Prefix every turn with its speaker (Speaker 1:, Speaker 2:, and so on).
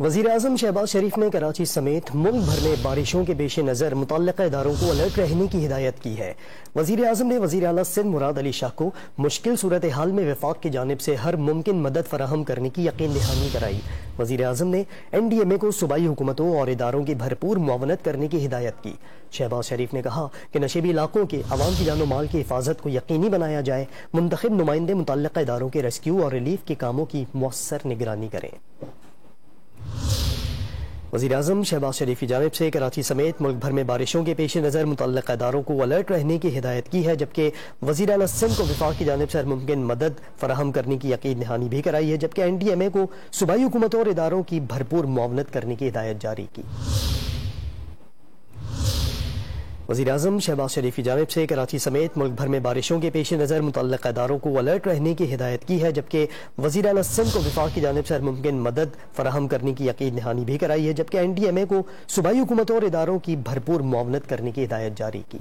Speaker 1: وزیراعظم شہباز شریف نے کراچی سمیت ملک بھر میں بارشوں کے پیش نظر متعلقہ اداروں کو الرٹ رہنے کی ہدایت کی ہے۔ وزیراعظم نے وزیر اعلیٰ سندھ مراد علی شاہ کو مشکل صورتحال میں وفاق کی جانب سے ہر ممکن مدد فراہم کرنے کی یقین دہانی کرائی۔ وزیراعظم نے NDMA کو صوبائی حکومتوں اور اداروں کی بھرپور معاونت کرنے کی ہدایت کی۔ شہباز شریف نے کہا کہ نشیبی علاقوں کے عوام کی جان و مال کی حفاظت کو یقینی بنایا جائے، منتخب نمائندے متعلقہ اداروں کے ریسکیو اور ریلیف کے کاموں کی مؤثر نگرانی کریں۔ وزیراعظم شہباز شریف کی جانب سے کراچی سمیت ملک بھر میں بارشوں کے پیش نظر متعلقہ اداروں کو الرٹ رہنے کی ہدایت کی ہے، جبکہ وزیر اعلیٰ سندھ کو وفاق کی جانب سے ہر ممکن مدد فراہم کرنے کی یقین دہانی بھی کرائی ہے، جبکہ NDMA کو صوبائی حکومتوں اور اداروں کی بھرپور معاونت کرنے کی ہدایت جاری کی۔ وزیراعظم شہباز شریف کی جانب سے کراچی سمیت ملک بھر میں بارشوں کے پیش نظر متعلقہ اداروں کو الرٹ رہنے کی ہدایت کی ہے، جبکہ وزیر اعلیٰ سندھ کو وفاق کی جانب سے ہر ممکن مدد فراہم کرنے کی یقین دہانی بھی کرائی ہے، جبکہ NDMA کو صوبائی حکومتوں اور اداروں کی بھرپور معاونت کرنے کی ہدایت جاری کی۔